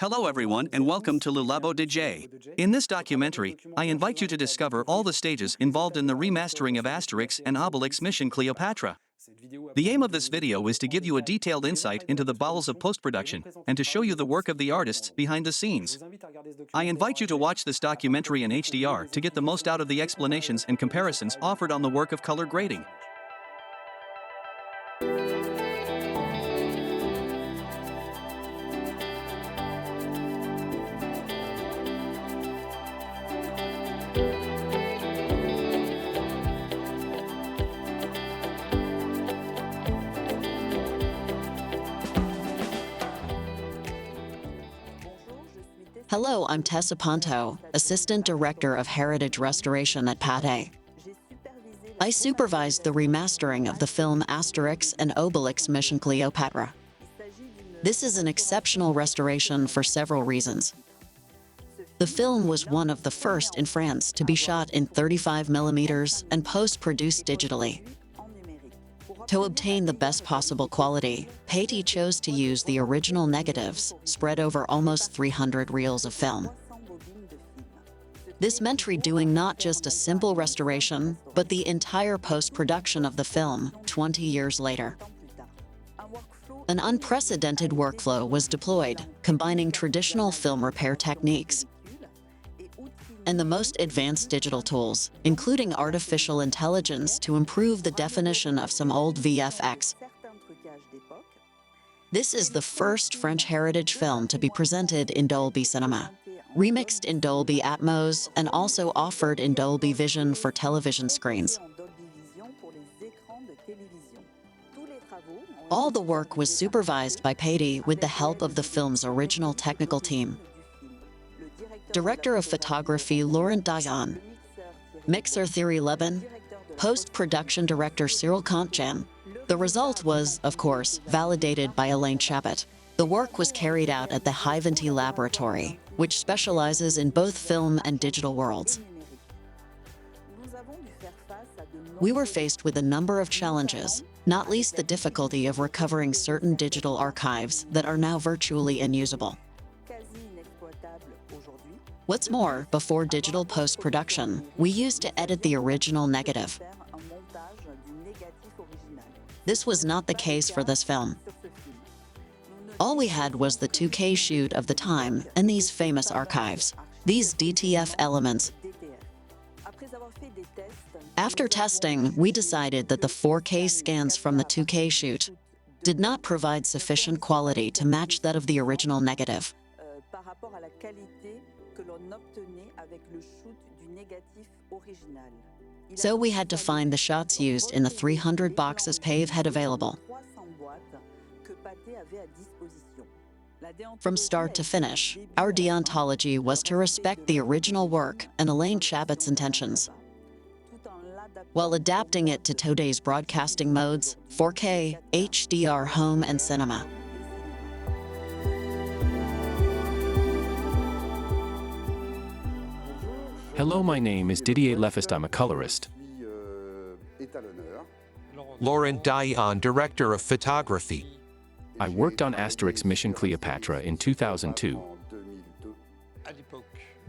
Hello everyone and welcome to Le Labo DJ. In this documentary, I invite you to discover all the stages involved in the remastering of Astérix and Obélix Mission Cléopâtre. The aim of this video is to give you a detailed insight into the bowels of post-production and to show you the work of the artists behind the scenes. I invite you to watch this documentary in HDR to get the most out of the explanations and comparisons offered on the work of color grading. Hello, I'm Tessa, Assistant Director of Heritage Restoration at Pathé. I supervised the remastering of the film Astérix and Obélix Mission Cléopâtre. This is an exceptional restoration for several reasons. The film was one of the first in France to be shot in 35mm and post-produced digitally. To obtain the best possible quality, Pathé chose to use the original negatives, spread over almost 300 reels of film. This meant redoing not just a simple restoration, but the entire post-production of the film 20 years later. An unprecedented workflow was deployed, combining traditional film repair techniques and the most advanced digital tools, including artificial intelligence to improve the definition of some old VFX. This is the first French heritage film to be presented in Dolby Cinema, remixed in Dolby Atmos, and also offered in Dolby Vision for television screens. All the work was supervised by Pathé with the help of the film's original technical team. Director of Photography Laurent Dayan, Mixer Thierry Lebon, Post-Production Director Cyril Contjan. The result was, of course, validated by Alain Chabot. The work was carried out at the Hiventy laboratory, which specializes in both film and digital worlds. We were faced with a number of challenges, not least the difficulty of recovering certain digital archives that are now virtually unusable. What's more, before digital post-production, we used to edit the original negative. This was not the case for this film. All we had was the 2K shoot of the time and these famous archives, these DTF elements. After testing, we decided that the 4K scans from the 2K shoot did not provide sufficient quality to match that of the original negative. So we had to find the shots used in the 300 boxes Pathé had available. From start to finish, our deontology was to respect the original work and Alain Chabot's intentions, while adapting it to today's broadcasting modes, 4K, HDR, home, and cinema. Hello, my name is Didier Lefest. I'm a colorist. Laurent Dayan, Director of Photography. I worked on Astérix Mission Cléopâtre in 2002.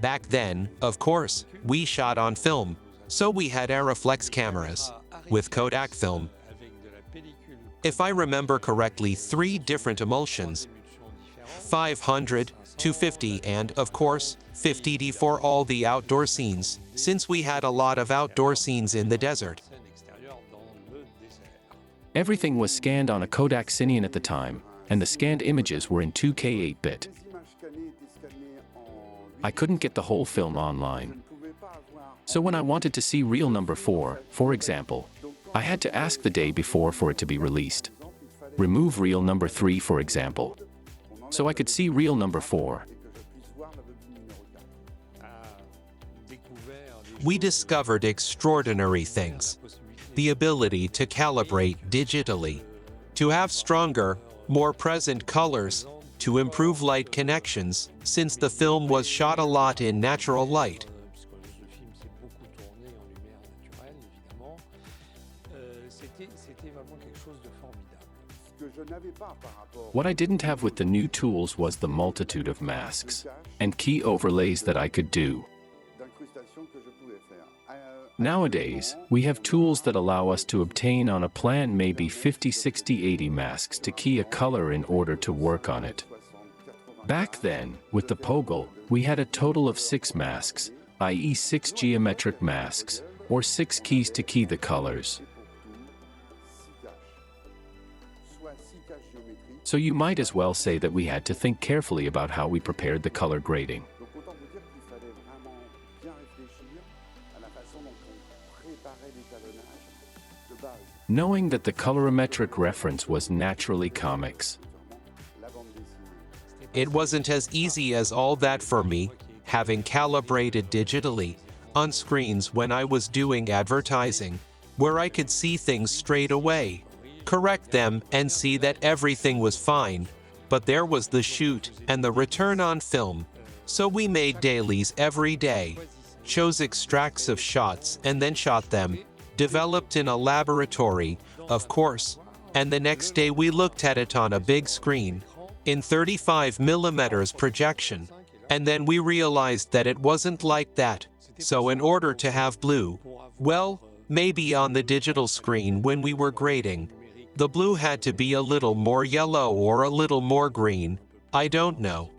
Back then, of course, we shot on film, so we had Aeroflex cameras with Kodak film. If I remember correctly, 3 different emulsions, 500, 250, and, of course, 50D for all the outdoor scenes, since we had a lot of outdoor scenes in the desert. Everything was scanned on a Kodak Cineon at the time, and the scanned images were in 2K 8-bit. I couldn't get the whole film online. So when I wanted to see reel number 4, for example, I had to ask the day before for it to be released. Remove reel number 3, for example, so I could see reel number 4. We discovered extraordinary things. The ability to calibrate digitally, to have stronger, more present colors, to improve light connections, since the film was shot a lot in natural light. What I didn't have with the new tools was the multitude of masks and key overlays that I could do. Nowadays, we have tools that allow us to obtain on a plan maybe 50, 60, 80 masks to key a color in order to work on it. Back then, with the Poggle, we had a total of 6 masks, i.e. 6 geometric masks, or 6 keys to key the colors. So you might as well say that we had to think carefully about how we prepared the color grading. Knowing that the colorimetric reference was naturally comics. It wasn't as easy as all that for me, having calibrated digitally on screens when I was doing advertising, where I could see things straight away, correct them and see that everything was fine, but there was the shoot and the return on film, so we made dailies every day, chose extracts of shots and then shot them, developed in a laboratory, of course, and the next day we looked at it on a big screen, in 35mm projection, and then we realized that it wasn't like that, so in order to have blue, well, maybe on the digital screen when we were grading, the blue had to be a little more yellow or a little more green, I don't know.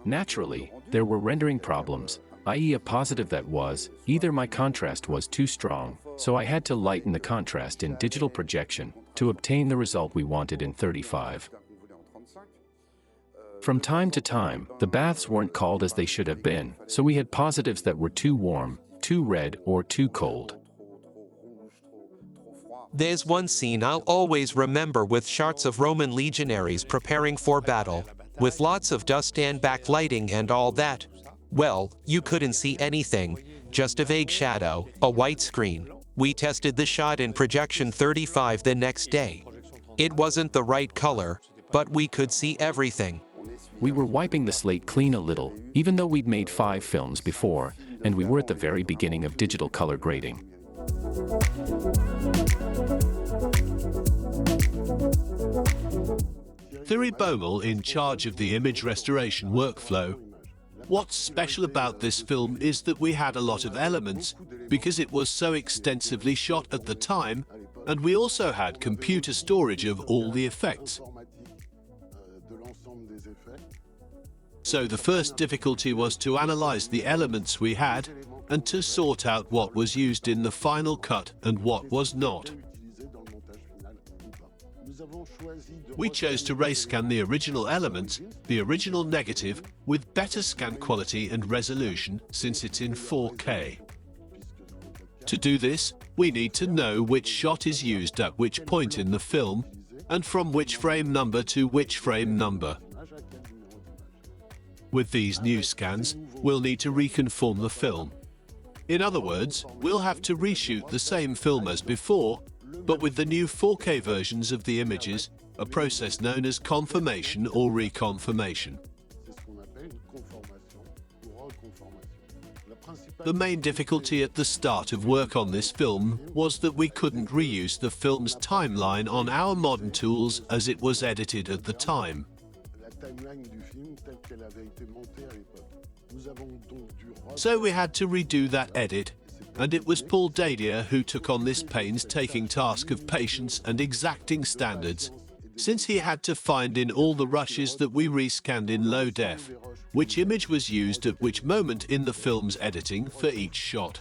Naturally, there were rendering problems, i.e. a positive that was, either my contrast was too strong, so I had to lighten the contrast in digital projection to obtain the result we wanted in 35. From time to time, the baths weren't called as they should have been, so we had positives that were too warm, too red, or too cold. There's one scene I'll always remember with shots of Roman legionaries preparing for battle, with lots of dust and backlighting and all that. Well, you couldn't see anything, just a vague shadow, a white screen. We tested the shot in projection 35 the next day. It wasn't the right color, but we could see everything. We were wiping the slate clean a little, even though we'd made 5 films before, and we were at the very beginning of digital color grading. Thierry Baumel in charge of the image restoration workflow. What's special about this film is that we had a lot of elements because it was so extensively shot at the time, and we also had computer storage of all the effects. So the first difficulty was to analyze the elements we had and to sort out what was used in the final cut and what was not. We chose to ray-scan the original elements, the original negative, with better scan quality and resolution since it's in 4K. To do this, we need to know which shot is used at which point in the film, and from which frame number to which frame number. With these new scans, we'll need to reconform the film. In other words, we'll have to reshoot the same film as before, but with the new 4K versions of the images, a process known as conformation or reconfirmation. The main difficulty at the start of work on this film was that we couldn't reuse the film's timeline on our modern tools as it was edited at the time. So we had to redo that edit, and it was Paul Dadier who took on this painstaking task of patience and exacting standards, since he had to find in all the rushes that we rescanned in low def, which image was used at which moment in the film's editing for each shot.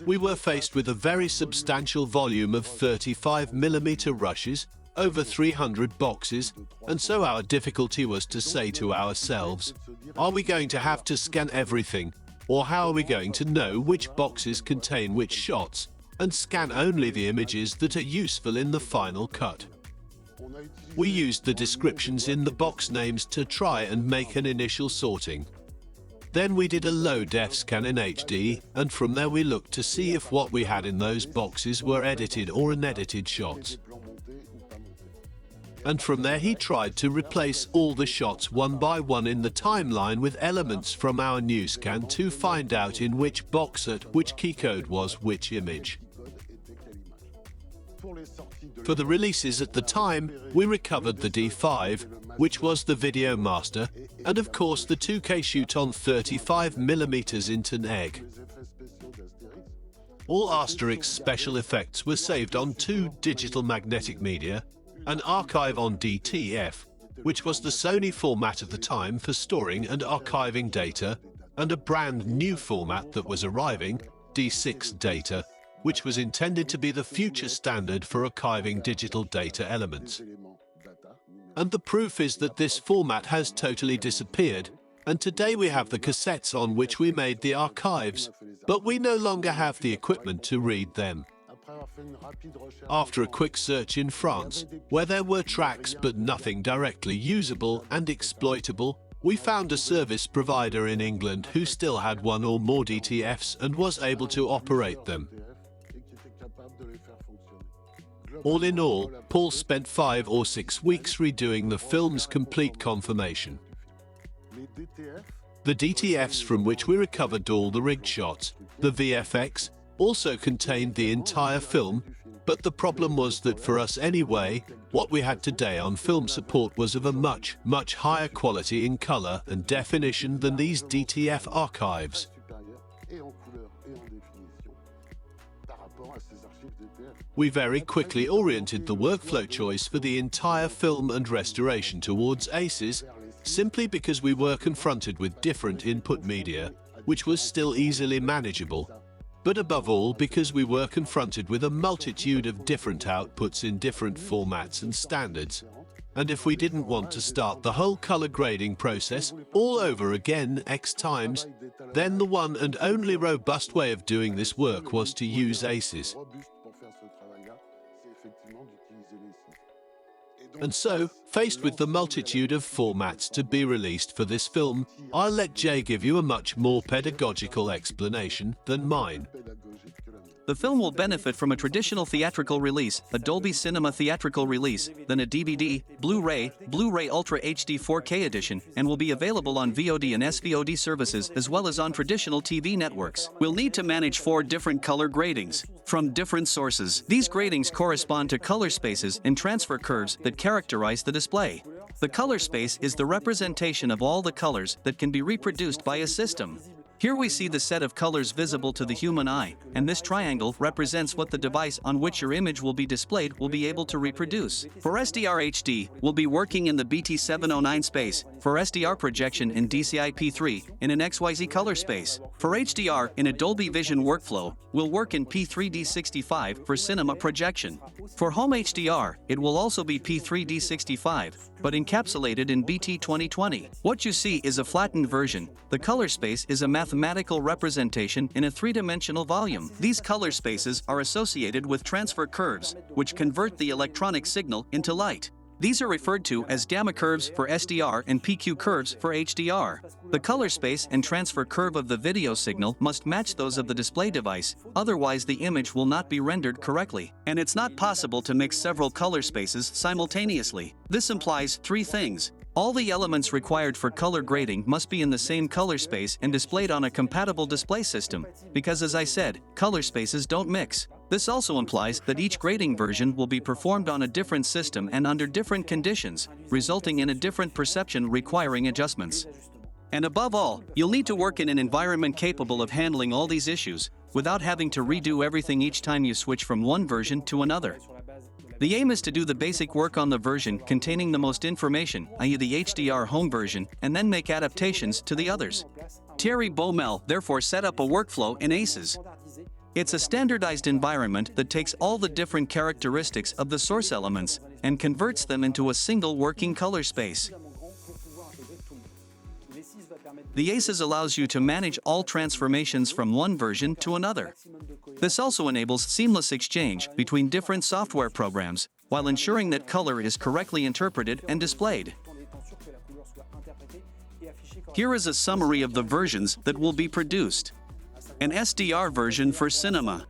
We were faced with a very substantial volume of 35mm rushes, over 300 boxes, and so our difficulty was to say to ourselves, are we going to have to scan everything, or how are we going to know which boxes contain which shots, and scan only the images that are useful in the final cut? We used the descriptions in the box names to try and make an initial sorting. Then we did a low-def scan in HD, and from there we looked to see if what we had in those boxes were edited or unedited shots. And from there he tried to replace all the shots one by one in the timeline with elements from our new scan to find out in which box art which keycode was which image. For the releases at the time, we recovered the D5, which was the video master, and of course the 2K shoot on 35mm into NEG. All Astérix special effects were saved on 2 digital magnetic media, an archive on DTF, which was the Sony format of the time for storing and archiving data, and a brand new format that was arriving, D6 data, which was intended to be the future standard for archiving digital data elements. And the proof is that this format has totally disappeared, and today we have the cassettes on which we made the archives, but we no longer have the equipment to read them. After a quick search in France, where there were tracks but nothing directly usable and exploitable, we found a service provider in England who still had 1 or more DTFs and was able to operate them. All in all, Paul spent 5 or 6 weeks redoing the film's complete confirmation. The DTFs from which we recovered all the rigged shots, the VFX, also contained the entire film, but the problem was that for us anyway, what we had today on film support was of a much higher quality in color and definition than these DTF archives. We very quickly oriented the workflow choice for the entire film and restoration towards ACES, simply because we were confronted with different input media, which was still easily manageable, but above all because we were confronted with a multitude of different outputs in different formats and standards. And if we didn't want to start the whole color grading process all over again X times, then the one and only robust way of doing this work was to use ACES. And so, faced with the multitude of formats to be released for this film, I'll let Jay give you a much more pedagogical explanation than mine. The film will benefit from a traditional theatrical release, a Dolby Cinema theatrical release, then a DVD, Blu-ray, Blu-ray Ultra HD 4K edition, and will be available on VOD and SVOD services as well as on traditional TV networks. We'll need to manage 4 different color gradings from different sources. These gradings correspond to color spaces and transfer curves that characterize the display. The color space is the representation of all the colors that can be reproduced by a system. Here we see the set of colors visible to the human eye, and this triangle represents what the device on which your image will be displayed will be able to reproduce. For SDR HD, we'll be working in the BT709 space, for SDR projection in DCI-P3 in an XYZ color space. For HDR in a Dolby Vision workflow, we'll work in P3D65 for cinema projection. For home HDR, it will also be P3D65, but encapsulated in BT2020. What you see is a flattened version. The color space is a mathematical representation in a 3-dimensional volume. These color spaces are associated with transfer curves, which convert the electronic signal into light. These are referred to as gamma curves for SDR and PQ curves for HDR. The color space and transfer curve of the video signal must match those of the display device, otherwise the image will not be rendered correctly. And it's not possible to mix several color spaces simultaneously. This implies 3 things. All the elements required for color grading must be in the same color space and displayed on a compatible display system, because as I said, color spaces don't mix. This also implies that each grading version will be performed on a different system and under different conditions, resulting in a different perception requiring adjustments. And above all, you'll need to work in an environment capable of handling all these issues, without having to redo everything each time you switch from one version to another. The aim is to do the basic work on the version containing the most information, i.e. the HDR home version, and then make adaptations to the others. Thierry Baumel therefore set up a workflow in ACES. It's a standardized environment that takes all the different characteristics of the source elements and converts them into a single working color space. The ACES allows you to manage all transformations from one version to another. This also enables seamless exchange between different software programs, while ensuring that color is correctly interpreted and displayed. Here is a summary of the versions that will be produced. An SDR version for cinema.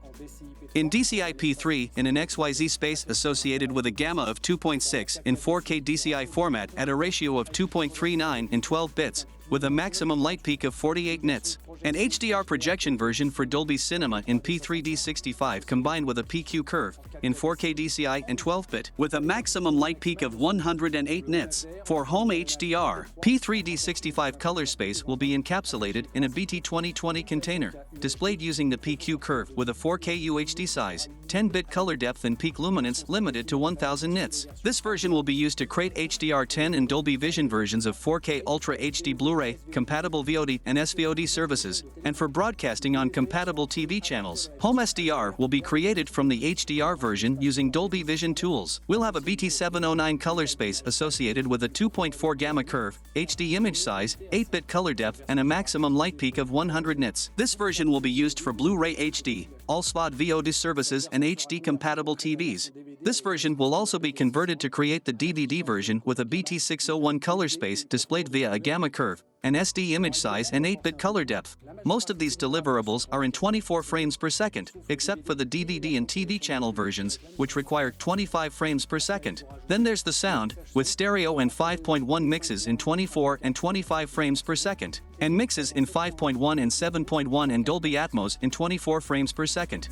In DCI P3 in an XYZ space associated with a gamma of 2.6 in 4K DCI format at a ratio of 2.39 in 12 bits, with a maximum light peak of 48 nits. An HDR projection version for Dolby Cinema in P3D65 combined with a PQ curve in 4K DCI and 12-bit with a maximum light peak of 108 nits. For home HDR, P3D65 color space will be encapsulated in a BT2020 container, displayed using the PQ curve with a 4K UHD size, 10-bit color depth and peak luminance limited to 1000 nits. This version will be used to create HDR10 and Dolby Vision versions of 4K Ultra HD Blu-ray, compatible VOD and SVOD services, and for broadcasting on compatible TV channels. Home SDR will be created from the HDR version using Dolby Vision tools. We'll have a BT709 color space associated with a 2.4 gamma curve, HD image size, 8-bit color depth, and a maximum light peak of 100 nits. This version will be used for Blu-ray HD, all SVOD VOD services and HD-compatible TVs. This version will also be converted to create the DVD version with a BT601 color space displayed via a gamma curve, an SD image size and 8-bit color depth. Most of these deliverables are in 24 frames per second, except for the DVD and TV channel versions, which require 25 frames per second. Then there's the sound, with stereo and 5.1 mixes in 24 and 25 frames per second, and mixes in 5.1 and 7.1 and Dolby Atmos in 24 frames per second.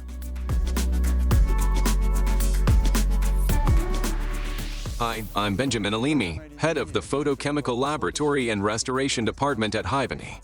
Hi, I'm Benjamin Alimi, head of the Photochemical Laboratory and Restoration Department at Hiventy.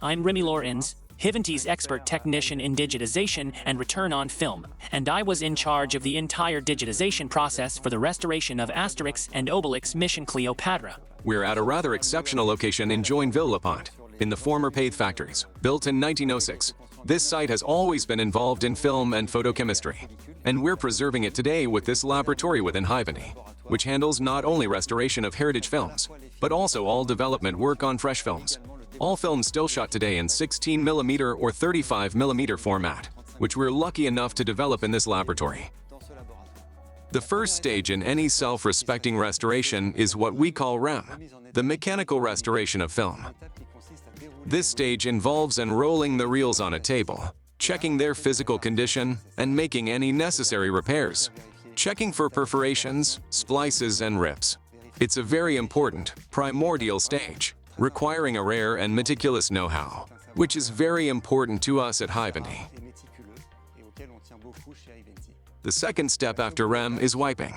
I'm Remy Lorenz, Hiventy's expert technician in digitization and return on film, and I was in charge of the entire digitization process for the restoration of Astérix and Obélix Mission Cléopâtre. We're at a rather exceptional location in Joinville-le-Pont, in the former Pathé factories, built in 1906. This site has always been involved in film and photochemistry, and we're preserving it today with this laboratory within Hiventy, which handles not only restoration of heritage films, but also all development work on fresh films. All films still shot today in 16mm or 35mm format, which we're lucky enough to develop in this laboratory. The first stage in any self-respecting restoration is what we call REM, the mechanical restoration of film. This stage involves unrolling the reels on a table, checking their physical condition, and making any necessary repairs. Checking for perforations, splices, and rips. It's a very important, primordial stage, requiring a rare and meticulous know-how, which is very important to us at Hiventy. The second step after REM is wiping.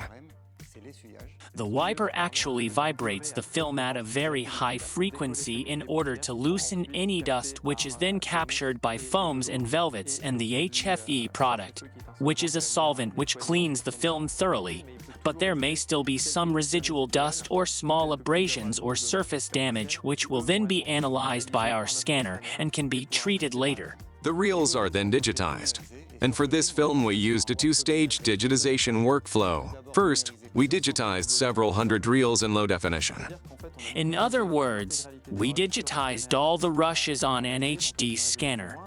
The wiper actually vibrates the film at a very high frequency in order to loosen any dust, which is then captured by foams and velvets and the HFE product, which is a solvent which cleans the film thoroughly, but there may still be some residual dust or small abrasions or surface damage, which will then be analyzed by our scanner and can be treated later. The reels are then digitized, and for this film we used a two-stage digitization workflow. First, we digitized several hundred reels in low definition. In other words, we digitized all the rushes on an HD scanner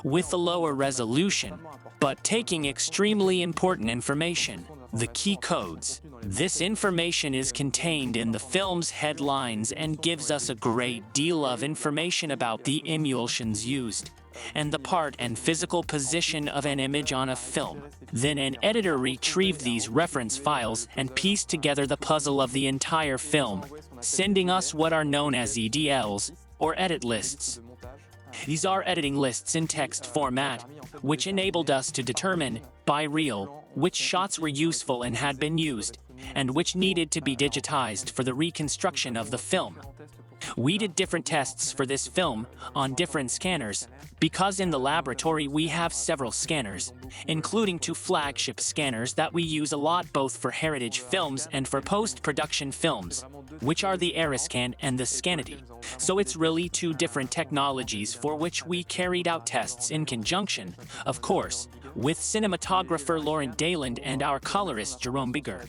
with a lower resolution, but taking extremely important information, the key codes. This information is contained in the film's headlines and gives us a great deal of information about the emulsions used and the part and physical position of an image on a film. Then an editor retrieved these reference files and pieced together the puzzle of the entire film, sending us what are known as EDLs, or edit lists. These are editing lists in text format, which enabled us to determine, by reel, which shots were useful and had been used, and which needed to be digitized for the reconstruction of the film. We did different tests for this film on different scanners, because in the laboratory we have several scanners, including 2 flagship scanners that we use a lot both for heritage films and for post-production films, which are the Aeroscan and the Scanity. So it's really 2 different technologies for which we carried out tests in conjunction, of course, with cinematographer Laurent Dayland and our colorist Jerome Bigger.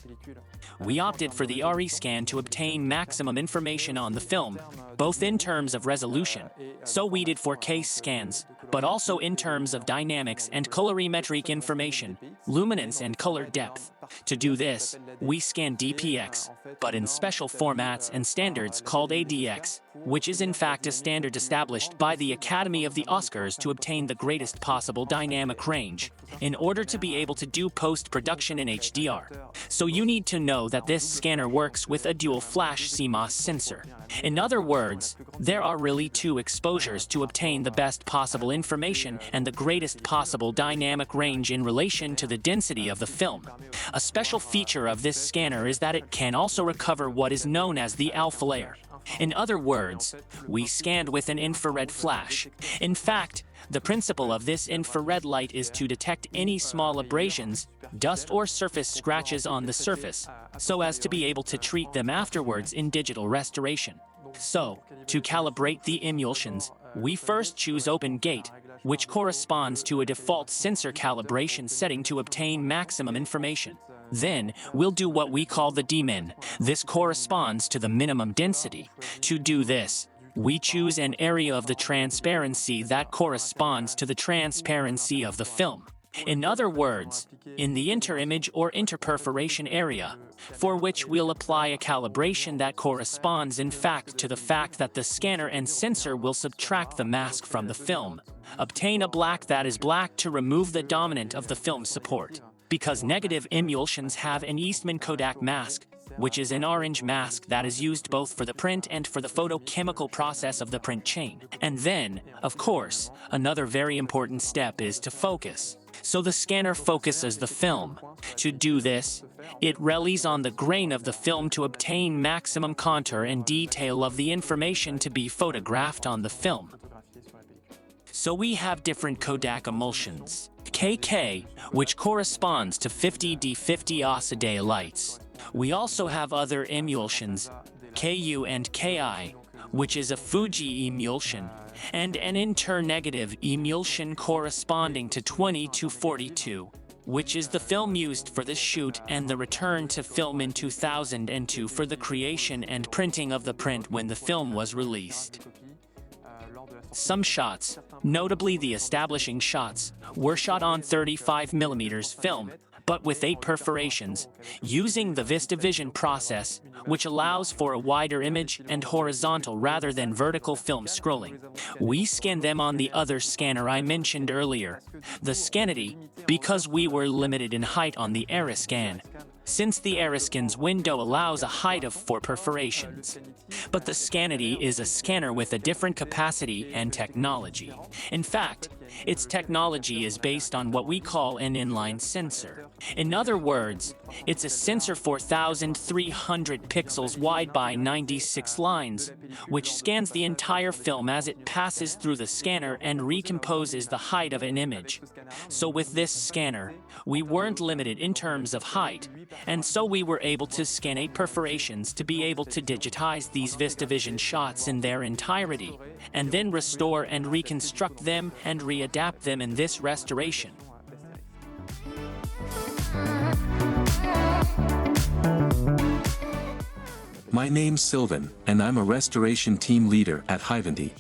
We opted for the RE scan to obtain maximum information on the film, both in terms of resolution, so we did 4K scans, but also in terms of dynamics and colorimetric information, luminance and color depth. To do this, we scan DPX, but in special formats and standards called ADX, which is in fact a standard established by the Academy of the Oscars to obtain the greatest possible dynamic range, in order to be able to do post-production in HDR. So you need to know that this scanner works with a dual flash CMOS sensor. In other words, there are really two exposures to obtain the best possible information and the greatest possible dynamic range in relation to the density of the film. A special feature of this scanner is that it can also recover what is known as the alpha layer. In other words, we scanned with an infrared flash. In fact, the principle of this infrared light is to detect any small abrasions, dust or surface scratches on the surface, so as to be able to treat them afterwards in digital restoration. So, to calibrate the emulsions, we first choose open gate, which corresponds to a default sensor calibration setting to obtain maximum information. Then, we'll do what we call the dmin. This corresponds to the minimum density. To do this, we choose an area of the transparency that corresponds to the transparency of the film. In other words, in the interimage or interperforation area, for which we'll apply a calibration that corresponds in fact to the fact that the scanner and sensor will subtract the mask from the film. Obtain a black that is black to remove the dominant of the film support. Because negative emulsions have an Eastman Kodak mask, which is an orange mask that is used both for the print and for the photochemical process of the print chain. And then, of course, another very important step is to focus. So the scanner focuses the film. To do this, it relies on the grain of the film to obtain maximum contour and detail of the information to be photographed on the film. So we have different Kodak emulsions. KK, which corresponds to 50D50 Oscillator lights. We also have other emulsions, KU and KI, which is a Fuji emulsion, and an internegative emulsion corresponding to 20-42, which is the film used for the shoot and the return to film in 2002 for the creation and printing of the print when the film was released. Some shots, notably the establishing shots, were shot on 35mm film, but with 8 perforations, using the VistaVision process, which allows for a wider image and horizontal rather than vertical film scrolling. We scanned them on the other scanner I mentioned earlier, the Scanity, because we were limited in height on the Aeroscan, since the Aeroscan's window allows a height of 4 perforations. But the Scanity is a scanner with a different capacity and technology. In fact, its technology is based on what we call an inline sensor. In other words, it's a sensor 4,300 pixels wide by 96 lines, which scans the entire film as it passes through the scanner and recomposes the height of an image. So with this scanner, we weren't limited in terms of height, and so we were able to scan 8 perforations to be able to digitize these VistaVision shots in their entirety, and then restore and reconstruct them and readapt them in this restoration. My name's Sylvan, and I'm a restoration team leader at Hiventy.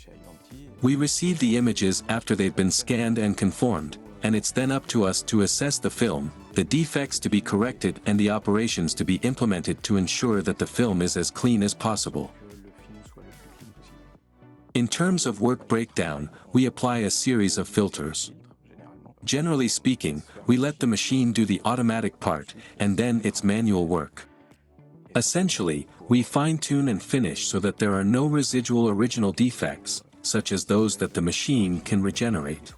We receive the images after they've been scanned and conformed, and it's then up to us to assess the film, the defects to be corrected and the operations to be implemented to ensure that the film is as clean as possible. In terms of work breakdown, we apply a series of filters. Generally speaking, we let the machine do the automatic part, and then its manual work. Essentially, we fine-tune and finish so that there are no residual original defects, such as those that the machine can regenerate.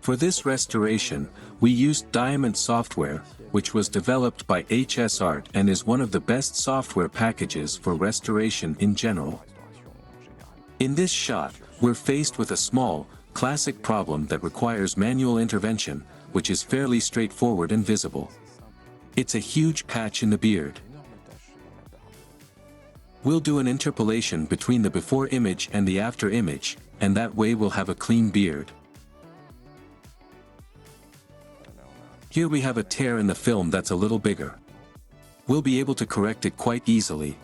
For this restoration, we used Diamond software, which was developed by HSArt and is one of the best software packages for restoration in general. In this shot, we're faced with a small, classic problem that requires manual intervention, which is fairly straightforward and visible. It's a huge patch in the beard. We'll do an interpolation between the before image and the after image, and that way we'll have a clean beard. Here we have a tear in the film that's a little bigger. We'll be able to correct it quite easily.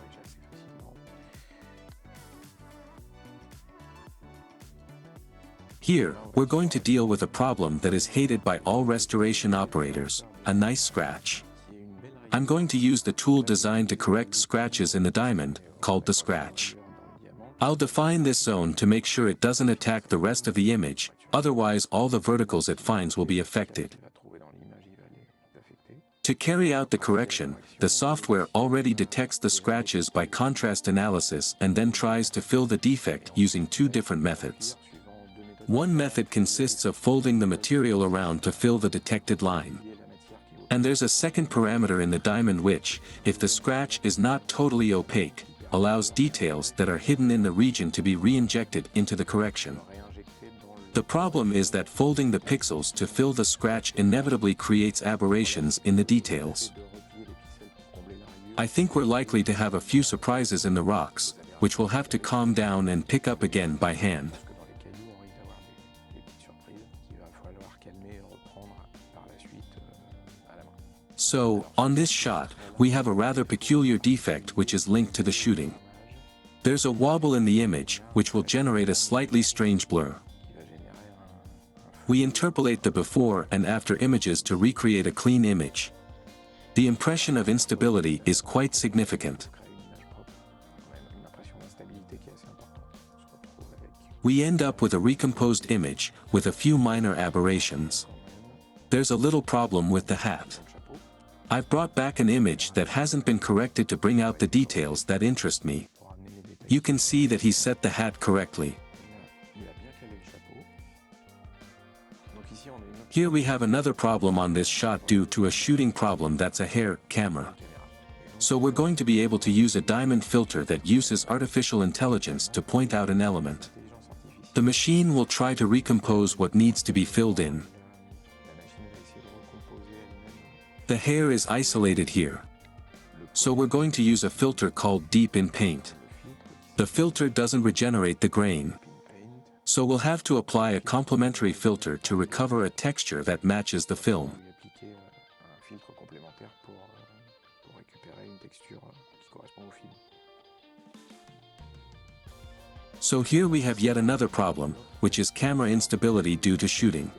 Here, we're going to deal with a problem that is hated by all restoration operators, a nice scratch. I'm going to use the tool designed to correct scratches in the diamond, called the scratch. I'll define this zone to make sure it doesn't attack the rest of the image, otherwise all the verticals it finds will be affected. To carry out the correction, the software already detects the scratches by contrast analysis and then tries to fill the defect using two different methods. One method consists of folding the material around to fill the detected line. And there's a second parameter in the diamond which, if the scratch is not totally opaque, allows details that are hidden in the region to be re-injected into the correction. The problem is that folding the pixels to fill the scratch inevitably creates aberrations in the details. I think we're likely to have a few surprises in the rocks, which we'll have to calm down and pick up again by hand. So, on this shot, we have a rather peculiar defect which is linked to the shooting. There's a wobble in the image, which will generate a slightly strange blur. We interpolate the before and after images to recreate a clean image. The impression of instability is quite significant. We end up with a recomposed image, with a few minor aberrations. There's a little problem with the hat. I've brought back an image that hasn't been corrected to bring out the details that interest me. You can see that he set the hat correctly. Here we have another problem on this shot due to a shooting problem that's a hair camera. So we're going to be able to use a diamond filter that uses artificial intelligence to point out an element. The machine will try to recompose what needs to be filled in. The hair is isolated here. So we're going to use a filter called Deep in Paint. The filter doesn't regenerate the grain. So we'll have to apply a complementary filter to recover a texture that matches the film. So here we have yet another problem, which is camera instability due to shooting.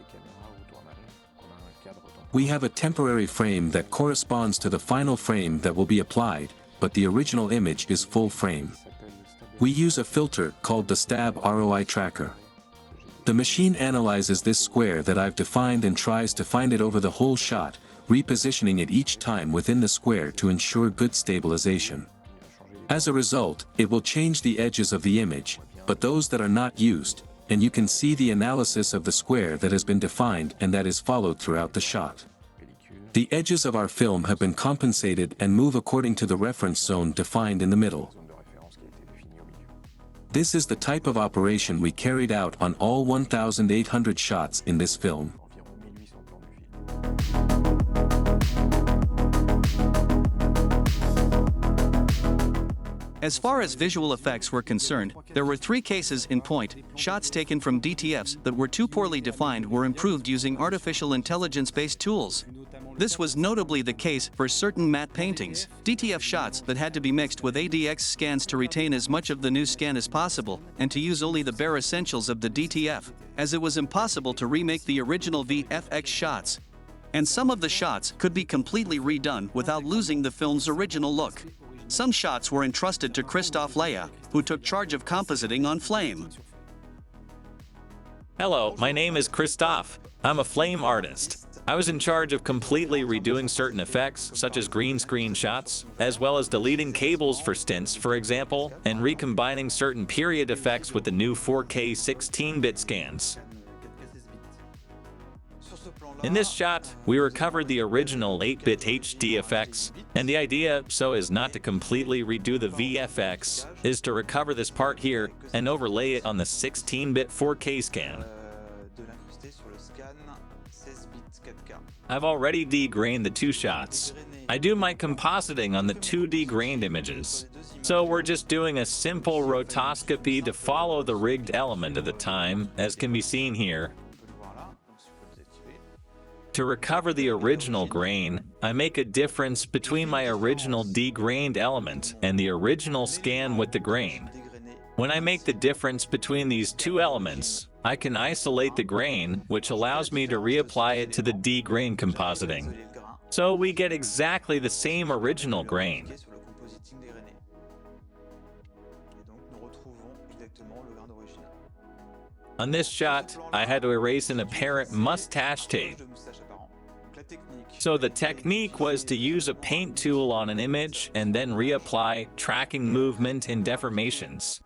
We have a temporary frame that corresponds to the final frame that will be applied, but the original image is full frame. We use a filter called the Stab ROI Tracker. The machine analyzes this square that I've defined and tries to find it over the whole shot, repositioning it each time within the square to ensure good stabilization. As a result, it will change the edges of the image, but those that are not used, and you can see the analysis of the square that has been defined and that is followed throughout the shot. The edges of our film have been compensated and move according to the reference zone defined in the middle. This is the type of operation we carried out on all 1,800 shots in this film. As far as visual effects were concerned, there were 3 cases in point. Shots taken from DTFs that were too poorly defined were improved using artificial intelligence-based tools. This was notably the case for certain matte paintings, DTF shots that had to be mixed with ADX scans to retain as much of the new scan as possible, and to use only the bare essentials of the DTF, as it was impossible to remake the original VFX shots. And some of the shots could be completely redone without losing the film's original look. Some shots were entrusted to Christophe Leia, who took charge of compositing on Flame. Hello, my name is Christophe. I'm a flame artist. I was in charge of completely redoing certain effects, such as green screen shots, as well as deleting cables for stints, for example, and recombining certain period effects with the new 4K 16-bit scans. In this shot, we recovered the original 8-bit HD effects, and the idea, so as not to completely redo the VFX, is to recover this part here and overlay it on the 16-bit 4K scan. I've already degrained the 2 shots. I do my compositing on the 2 degrained images. So we're just doing a simple rotoscopy to follow the rigged element at the time, as can be seen here. To recover the original grain, I make a difference between my original degrained element and the original scan with the grain. When I make the difference between these 2 elements, I can isolate the grain, which allows me to reapply it to the degrain compositing. So we get exactly the same original grain. On this shot, I had to erase an apparent mustache tape. So the technique was to use a paint tool on an image and then reapply, tracking movement and deformations.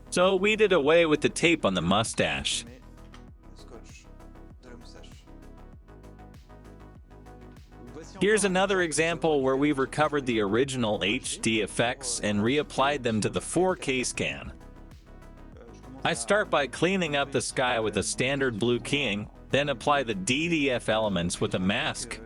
So we did away with the tape on the mustache. Here's another example where we've recovered the original HD effects and reapplied them to the 4K scan. I start by cleaning up the sky with a standard blue keying, then apply the DDF elements with a mask.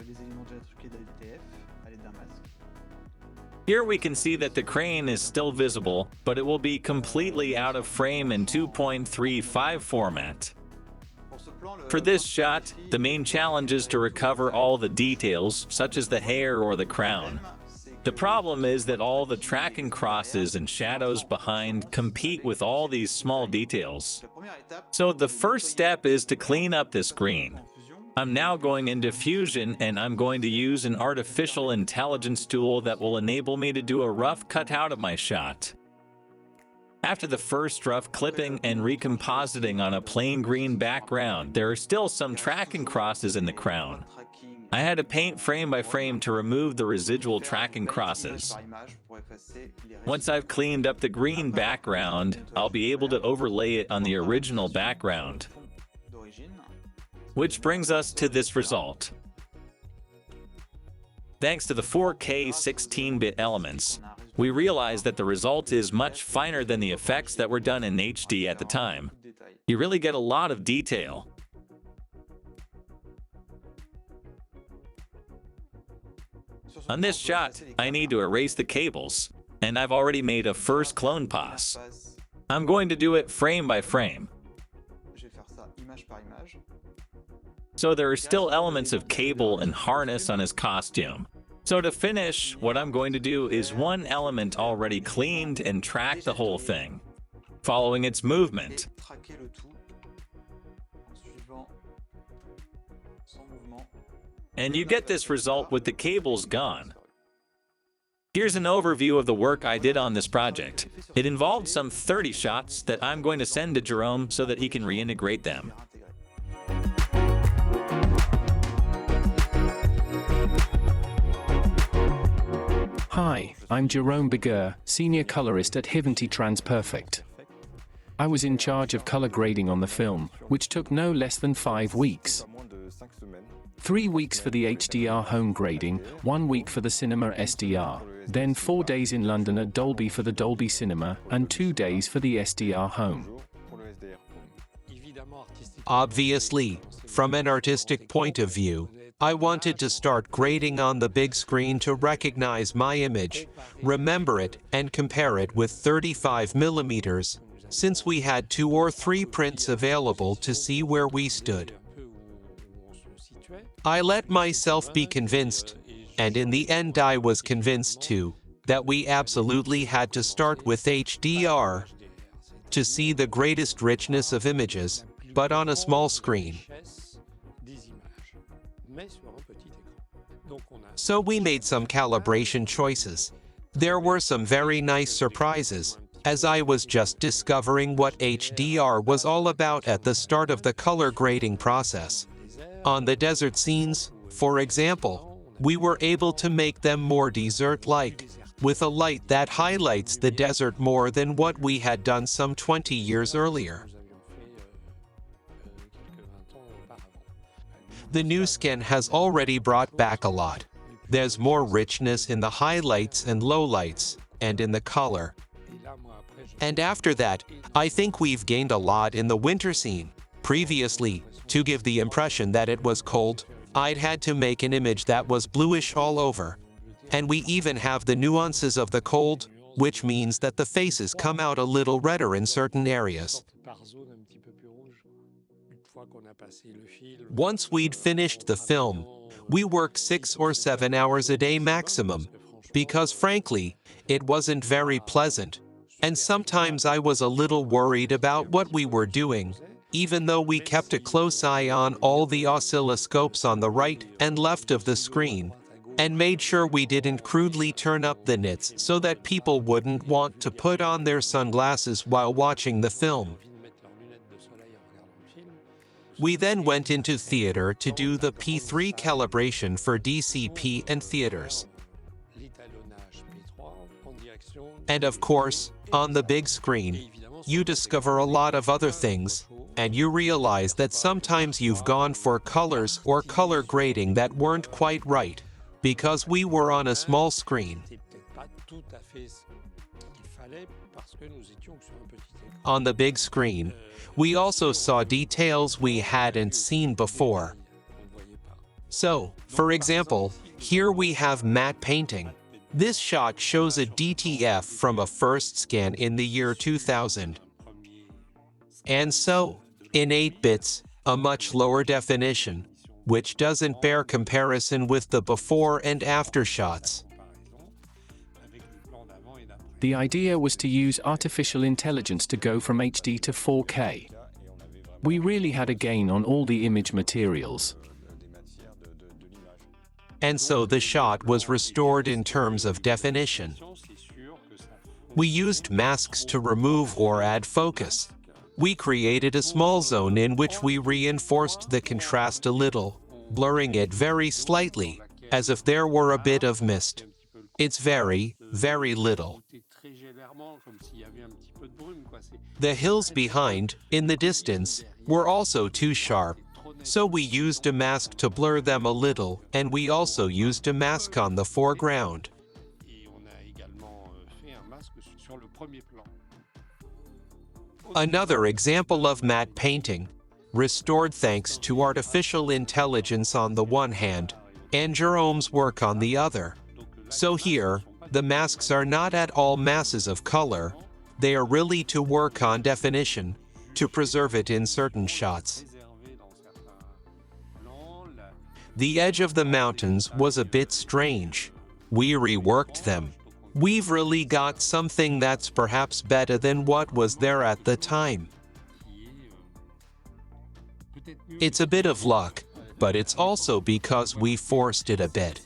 Here we can see that the crane is still visible, but it will be completely out of frame in 2.35 format. For this shot, the main challenge is to recover all the details, such as the hair or the crown. The problem is that all the tracking crosses and shadows behind compete with all these small details. So the first step is to clean up this green. I'm now going into Fusion and I'm going to use an artificial intelligence tool that will enable me to do a rough cutout of my shot. After the first rough clipping and recompositing on a plain green background, there are still some tracking crosses in the crown. I had to paint frame by frame to remove the residual tracking crosses. Once I've cleaned up the green background, I'll be able to overlay it on the original background. Which brings us to this result. Thanks to the 4K 16-bit elements, we realize that the result is much finer than the effects that were done in HD at the time. You really get a lot of detail. On this shot, I need to erase the cables, and I've already made a first clone pass. I'm going to do it frame by frame. So there are still elements of cable and harness on his costume. So to finish, what I'm going to do is one element already cleaned and track the whole thing, following its movement. And you get this result with the cables gone. Here's an overview of the work I did on this project. It involved some 30 shots that I'm going to send to Jerome so that he can reintegrate them. Hi, I'm Jerome Beguer, Senior Colorist at Hiventy Transperfect. I was in charge of color grading on the film, which took no less than 5 weeks. 3 weeks for the HDR home grading, 1 week for the cinema SDR, then 4 days in London at Dolby for the Dolby Cinema, and 2 days for the SDR home. Obviously, from an artistic point of view, I wanted to start grading on the big screen to recognize my image, remember it, and compare it with 35mm, since we had 2 or 3 prints available to see where we stood. I let myself be convinced, and in the end I was convinced too, that we absolutely had to start with HDR to see the greatest richness of images, but on a small screen. So we made some calibration choices. There were some very nice surprises, as I was just discovering what HDR was all about at the start of the color grading process. On the desert scenes, for example, we were able to make them more desert-like, with a light that highlights the desert more than what we had done some 20 years earlier. The new skin has already brought back a lot. There's more richness in the highlights and lowlights, and in the color. And after that, I think we've gained a lot in the winter scene. Previously, to give the impression that it was cold, I'd had to make an image that was bluish all over. And we even have the nuances of the cold, which means that the faces come out a little redder in certain areas. Once we'd finished the film, we worked 6 or 7 hours a day maximum, because frankly, it wasn't very pleasant, and sometimes I was a little worried about what we were doing, even though we kept a close eye on all the oscilloscopes on the right and left of the screen, and made sure we didn't crudely turn up the nits so that people wouldn't want to put on their sunglasses while watching the film. We then went into theater to do the P3 calibration for DCP and theaters. And of course, on the big screen, you discover a lot of other things, and you realize that sometimes you've gone for colors or color grading that weren't quite right, because we were on a small screen. On the big screen, we also saw details we hadn't seen before. So, for example, here we have matte painting. This shot shows a DTF from a first scan in the year 2000. And so, in 8 bits, a much lower definition, which doesn't bear comparison with the before and after shots. The idea was to use artificial intelligence to go from HD to 4K. We really had a gain on all the image materials. And so the shot was restored in terms of definition. We used masks to remove or add focus. We created a small zone in which we reinforced the contrast a little, blurring it very slightly, as if there were a bit of mist. It's very, very little. The hills behind, in the distance, were also too sharp, so we used a mask to blur them a little, and we also used a mask on the foreground. Another example of matte painting, restored thanks to artificial intelligence on the one hand, and Jérôme's work on the other. So here, the masks are not at all masses of color, they are really to work on definition, to preserve it in certain shots. The edge of the mountains was a bit strange. We reworked them. We've really got something that's perhaps better than what was there at the time. It's a bit of luck, but it's also because we forced it a bit.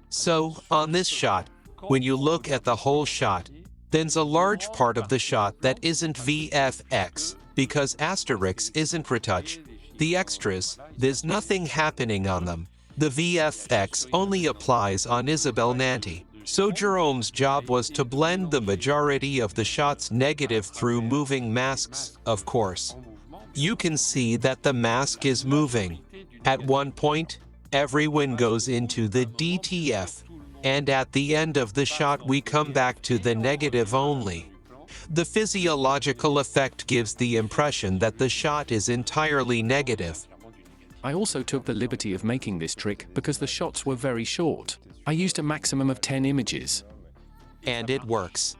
So, on this shot, when you look at the whole shot, there's a large part of the shot that isn't VFX, because Astérix isn't retouch. The extras, there's nothing happening on them. The VFX only applies on Isabelle Nanty. So Jérôme's job was to blend the majority of the shot's negative through moving masks, of course. You can see that the mask is moving. At one point, everyone goes into the DTF, and at the end of the shot we come back to the negative only. The physiological effect gives the impression that the shot is entirely negative. I also took the liberty of making this trick because the shots were very short. I used a maximum of 10 images. And it works.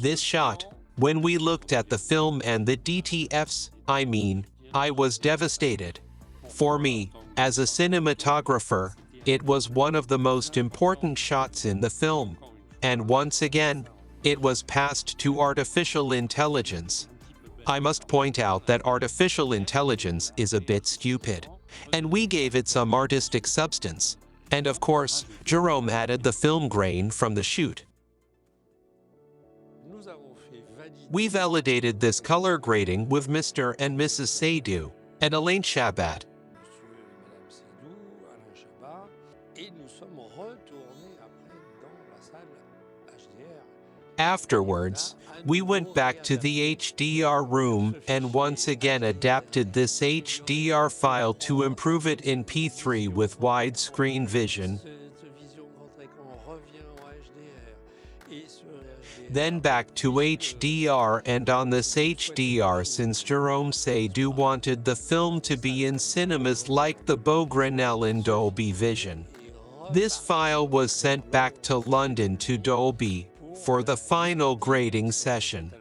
This shot, when we looked at the film and the DTFs, I was devastated. For me, as a cinematographer, it was one of the most important shots in the film. And once again, it was passed to artificial intelligence. I must point out that artificial intelligence is a bit stupid, and we gave it some artistic substance. And of course, Jérôme added the film grain from the shoot. We validated this color grading with Mr. and Mrs. Seydoux and Alain Chabat. Afterwards, we went back to the HDR room and once again adapted this HDR file to improve it in P3 with widescreen vision. Then back to HDR, and on this HDR, since Jérôme Seydoux wanted the film to be in cinemas like the Beaugrenelle in Dolby Vision. This file was sent back to London to Dolby for the final grading session.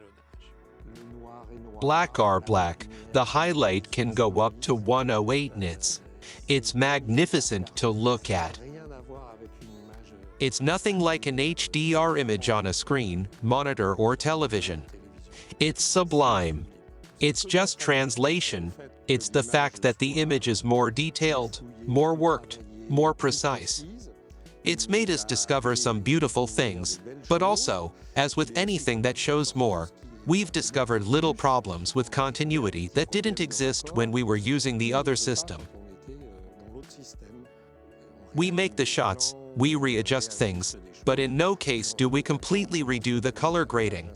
Black are black, The highlight can go up to 108 nits. It's magnificent to look at. It's nothing like an HDR image on a screen, monitor, or television. It's sublime. It's just translation. It's the fact that the image is more detailed, more worked, more precise. It's made us discover some beautiful things, but also, as with anything that shows more, we've discovered little problems with continuity that didn't exist when we were using the other system. We make the shots, we readjust things, but in no case do we completely redo the color grading.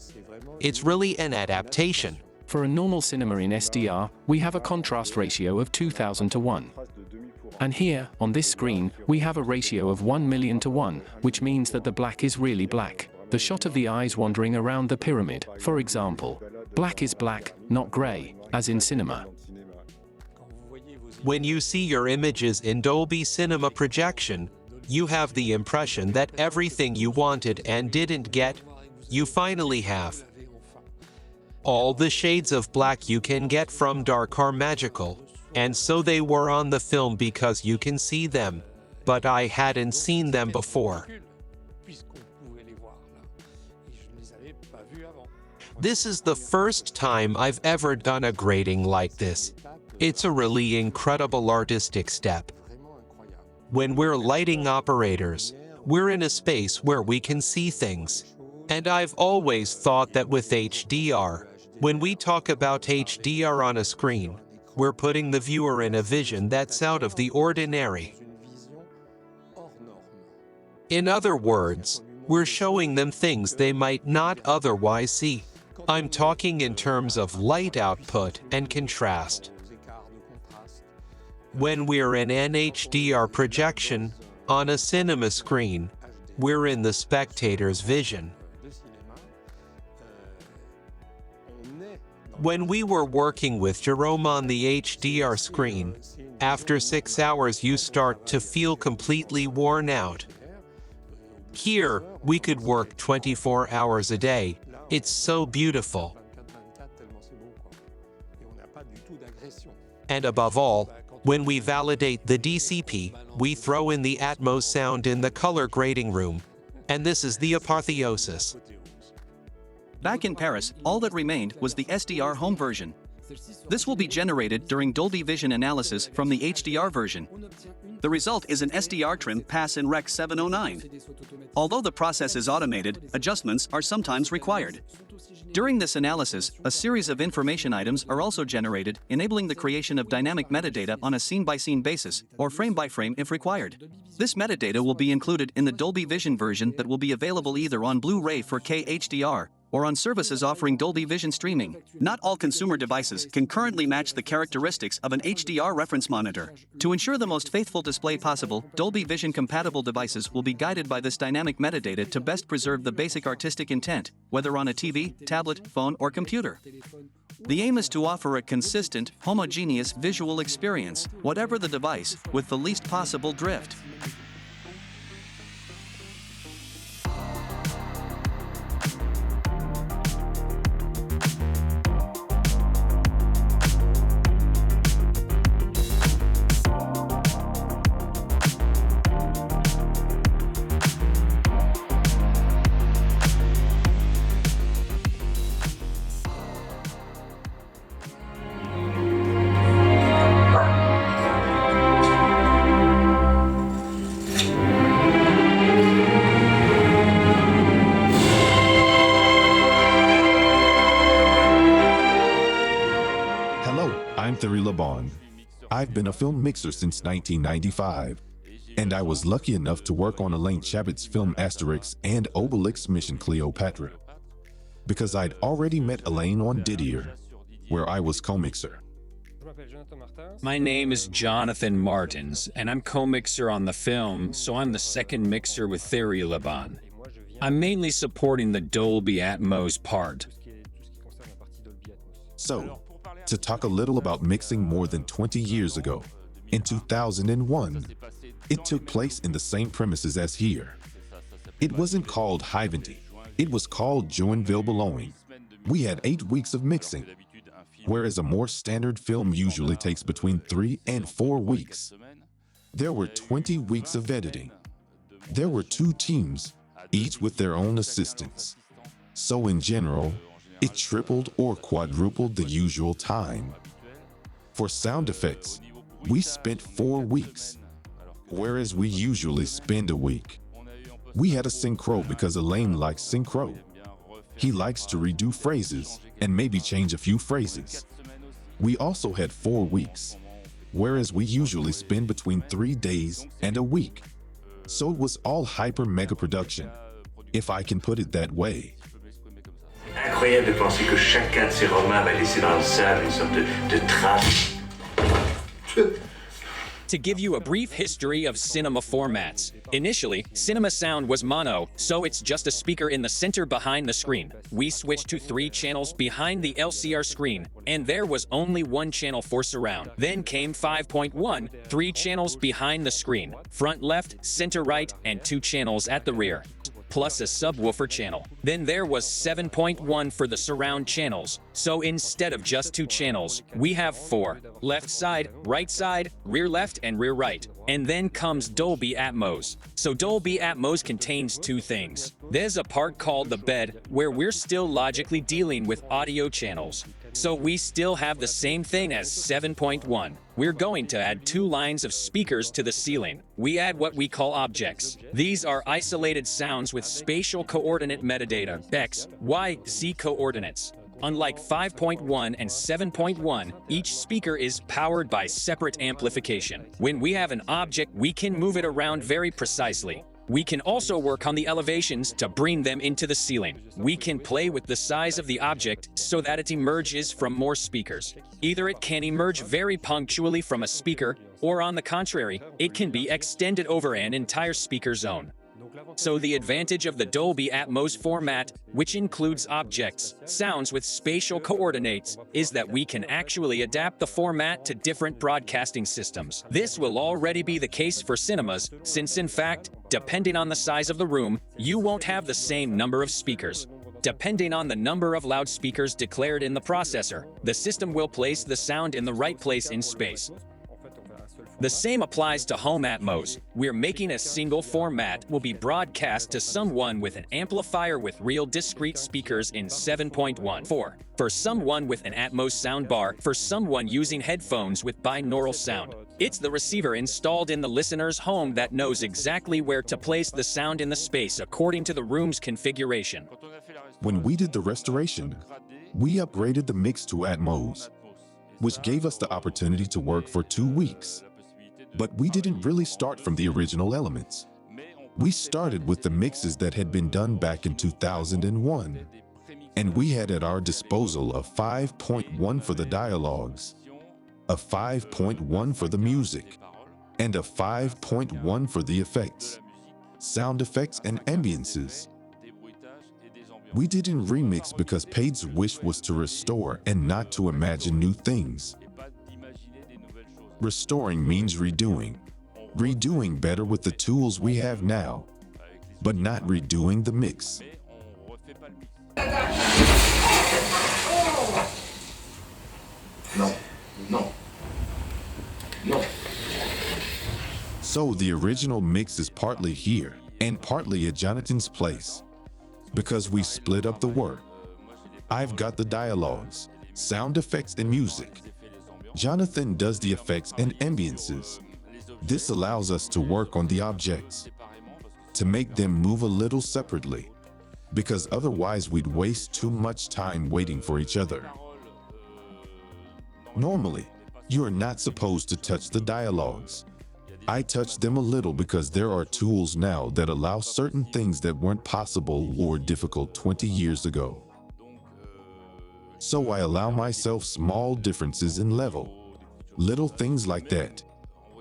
It's really an adaptation. For a normal cinema in SDR, we have a contrast ratio of 2000 to 1. And here, on this screen, we have a ratio of 1,000,000 to 1, which means that the black is really black. The shot of the eyes wandering around the pyramid, for example. Black is black, not gray, as in cinema. When you see your images in Dolby Cinema projection, you have the impression that everything you wanted and didn't get, you finally have. All the shades of black you can get from dark are magical, and so they were on the film because you can see them, but I hadn't seen them before. This is the first time I've ever done a grading like this. It's a really incredible artistic step. When we're lighting operators, we're in a space where we can see things. And I've always thought that with HDR, when we talk about HDR on a screen, we're putting the viewer in a vision that's out of the ordinary. In other words, we're showing them things they might not otherwise see. I'm talking in terms of light output and contrast. When we're in an HDR projection on a cinema screen, we're in the spectator's vision. When we were working with Jerome on the HDR screen, after 6 hours you start to feel completely worn out. Here, we could work 24 hours a day. It's so beautiful. And above all, when we validate the DCP, we throw in the Atmos sound in the color grading room. And this is the apotheosis. Back in Paris, all that remained was the SDR home version. This will be generated during Dolby Vision analysis from the HDR version. The result is an SDR trim pass in Rec 709. Although the process is automated, adjustments are sometimes required. During this analysis, a series of information items are also generated, enabling the creation of dynamic metadata on a scene-by-scene basis, or frame-by-frame if required. This metadata will be included in the Dolby Vision version that will be available either on Blu-ray 4K HDR or on services offering Dolby Vision streaming. Not all consumer devices can currently match the characteristics of an HDR reference monitor. To ensure the most faithful display possible, Dolby Vision-compatible devices will be guided by this dynamic metadata to best preserve the basic artistic intent, whether on a TV, tablet, phone, or computer. The aim is to offer a consistent, homogeneous visual experience, whatever the device, with the least possible drift. I've been a film mixer since 1995, and I was lucky enough to work on Alain Chabat's film Astérix and Obélix Mission Cléopâtre, because I'd already met Alain on Didier, where I was co-mixer. My name is Jonathan Martins, and I'm co-mixer on the film, so I'm the second mixer with Thierry Laban. I'm mainly supporting the Dolby Atmos part. So, to talk a little about mixing more than 20 years ago, in 2001, it took place in the same premises as here. It wasn't called Hiventy, it was called Joinville Belonging. We had 8 weeks of mixing. whereas a more standard film usually takes between 3 and 4 weeks. There were 20 weeks of editing. There were 2 teams, each with their own assistants. So in general, it tripled or quadrupled the usual time. For sound effects, we spent 4 weeks, whereas we usually spend a week. We had a synchro because Elaine likes synchro. He likes to redo phrases and maybe change a few phrases. We also had 4 weeks, whereas we usually spend between 3 days and a week. So it was all hyper mega production, if I can put it that way. Incroyable de penser que chacun de ces Romains va laisser dans le sable une sorte de trace. To give you a brief history of cinema formats. Initially, cinema sound was mono, so it's just a speaker in the center behind the screen. We switched to 3 channels behind the LCR screen, and there was only 1 channel for surround. Then came 5.1, 3 channels behind the screen, front left, center right, and 2 channels at the rear, plus a subwoofer channel. Then there was 7.1 for the surround channels. So instead of just 2 channels, we have 4. Left side, rear left, and rear right. And then comes Dolby Atmos. So Dolby Atmos contains 2 things. There's a part called the bed, where we're still logically dealing with audio channels. So we still have the same thing as 7.1. We're going to add 2 lines of speakers to the ceiling. We add what we call objects. These are isolated sounds with spatial coordinate metadata, X, Y, Z coordinates. Unlike 5.1 and 7.1, each speaker is powered by separate amplification. When we have an object, we can move it around very precisely. We can also work on the elevations to bring them into the ceiling. We can play with the size of the object so that it emerges from more speakers. Either it can emerge very punctually from a speaker, or on the contrary, it can be extended over an entire speaker zone. So the advantage of the Dolby Atmos format, which includes objects, sounds with spatial coordinates, is that we can actually adapt the format to different broadcasting systems. This will already be the case for cinemas, since in fact, depending on the size of the room, you won't have the same number of speakers. Depending on the number of loudspeakers declared in the processor, the system will place the sound in the right place in space. The same applies to home Atmos. We're making a single format will be broadcast to someone with an amplifier with real discrete speakers in 7.1. For someone with an Atmos soundbar, for someone using headphones with binaural sound. It's the receiver installed in the listener's home that knows exactly where to place the sound in the space according to the room's configuration. When we did the restoration, we upgraded the mix to Atmos, which gave us the opportunity to work for 2 weeks. But we didn't really start from the original elements. We started with the mixes that had been done back in 2001. And we had at our disposal a 5.1 for the dialogues, a 5.1 for the music, and a 5.1 for the effects, sound effects and ambiances. We didn't remix because Paid's wish was to restore and not to imagine new things. Restoring means redoing. Redoing better with the tools we have now, but not redoing the mix. No. So the original mix is partly here and partly at Jonathan's place, because we split up the work. I've got the dialogues, sound effects and music. Jonathan does the effects and ambiances. This allows us to work on the objects, to make them move a little separately, because otherwise we'd waste too much time waiting for each other. Normally, you are not supposed to touch the dialogues. I touch them a little because there are tools now that allow certain things that weren't possible or difficult 20 years ago. So I allow myself small differences in level, little things like that.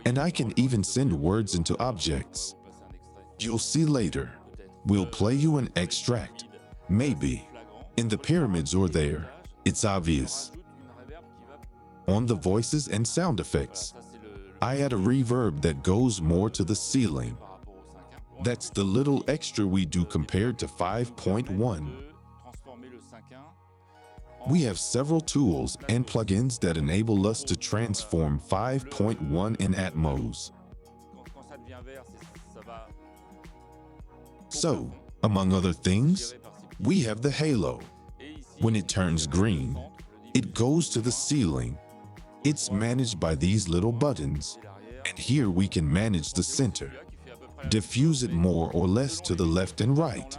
And I can even send words into objects. You'll see later. We'll play you an extract. Maybe. In the pyramids or there. It's obvious. On the voices and sound effects, I add a reverb that goes more to the ceiling. That's the little extra we do compared to 5.1. We have several tools and plugins that enable us to transform 5.1 in Atmos. So, among other things, we have the halo. When it turns green, it goes to the ceiling. It's managed by these little buttons. And here we can manage the center. Diffuse it more or less to the left and right.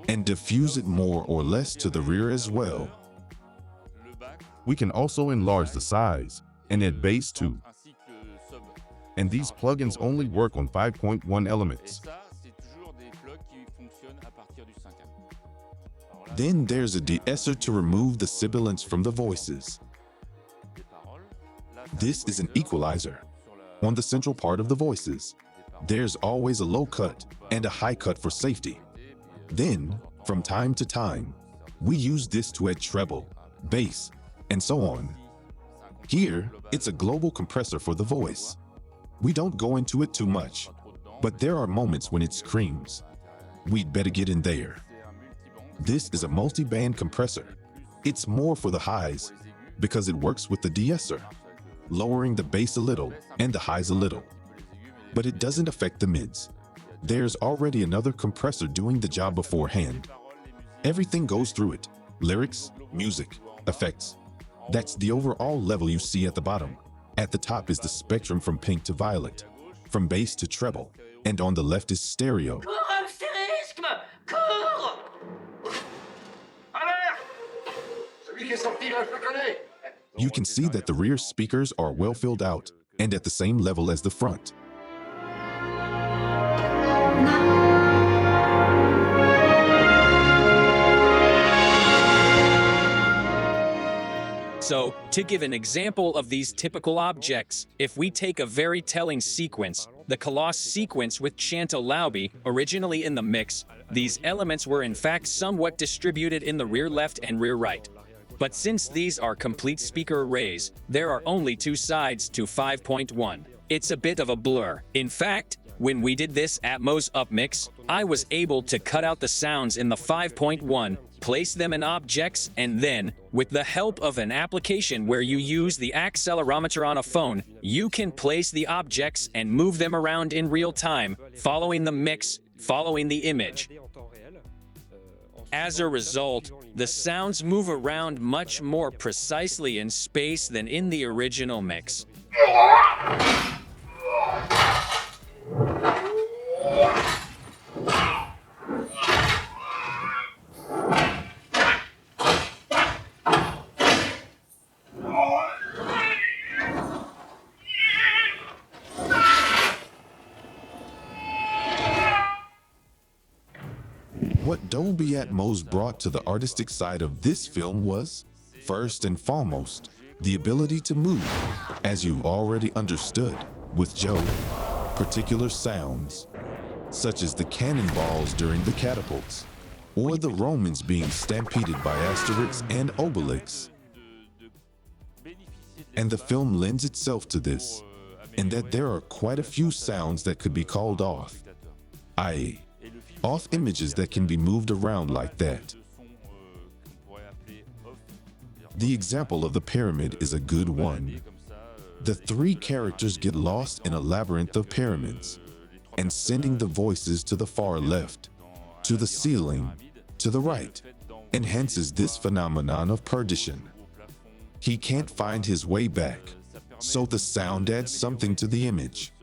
And diffuse it more or less to the rear as well. We can also enlarge the size and add bass too. And these plugins only work on 5.1 elements. Then there's a de-esser to remove the sibilance from the voices. This is an equalizer. On the central part of the voices, there's always a low cut and a high cut for safety. Then, from time to time, we use this to add treble, bass, and so on. Here, it's a global compressor for the voice. We don't go into it too much, but there are moments when it screams. We'd better get in there. This is a multi-band compressor. It's more for the highs, because it works with the de-esser, lowering the bass a little and the highs a little. But it doesn't affect the mids. There's already another compressor doing the job beforehand. Everything goes through it. Lyrics, music, effects. That's the overall level you see at the bottom. At the top is the spectrum from pink to violet, from bass to treble, and on the left is stereo. You can see that the rear speakers are well filled out and at the same level as the front. So, to give an example of these typical objects, if we take a very telling sequence, the Colosse sequence with Chantal Lauby, originally in the mix, these elements were in fact somewhat distributed in the rear left and rear right. But since these are complete speaker arrays, there are only two sides to 5.1. It's a bit of a blur. In fact, when we did this Atmos upmix, I was able to cut out the sounds in the 5.1, place them in objects, and then, with the help of an application where you use the accelerometer on a phone, you can place the objects and move them around in real time, following the mix, following the image. As a result, the sounds move around much more precisely in space than in the original mix. What Dolby Atmos brought to the artistic side of this film was, first and foremost, the ability to move, as you've already understood, with Joe, particular sounds, such as the cannonballs during the catapults, or the Romans being stampeded by Astérix and Obélix. And the film lends itself to this, in that there are quite a few sounds that could be called off, i.e., off images that can be moved around like that. The example of the pyramid is a good one. The three characters get lost in a labyrinth of pyramids, and sending the voices to the far left, to the ceiling, to the right, enhances this phenomenon of perdition. He can't find his way back, so the sound adds something to the image.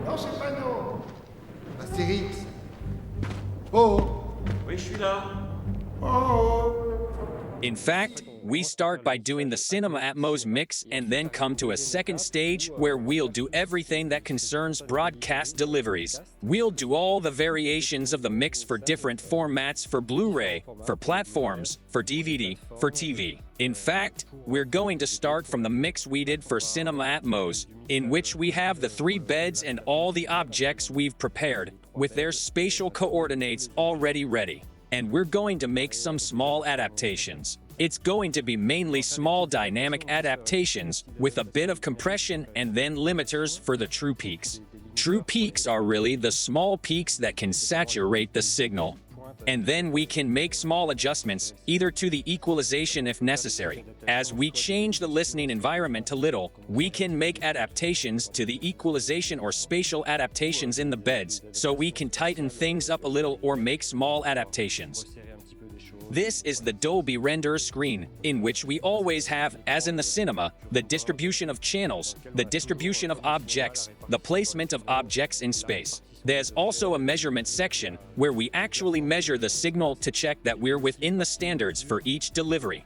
Non, c'est pas non. Astérix. Oh. Oui, je suis là. Oh. In fact, we start by doing the Cinema Atmos mix and then come to a second stage where we'll do everything that concerns broadcast deliveries. We'll do all the variations of the mix for different formats for Blu-ray, for platforms, for DVD, for TV. In fact, we're going to start from the mix we did for Cinema Atmos, in which we have the 3 beds and all the objects we've prepared, with their spatial coordinates already ready. And we're going to make some small adaptations. It's going to be mainly small dynamic adaptations with a bit of compression and then limiters for the true peaks. True peaks are really the small peaks that can saturate the signal. And then we can make small adjustments, either to the equalization if necessary. As we change the listening environment a little, we can make adaptations to the equalization or spatial adaptations in the beds, so we can tighten things up a little or make small adaptations. This is the Dolby renderer screen, in which we always have, as in the cinema, the distribution of channels, the distribution of objects, the placement of objects in space. There's also a measurement section where we actually measure the signal to check that we're within the standards for each delivery.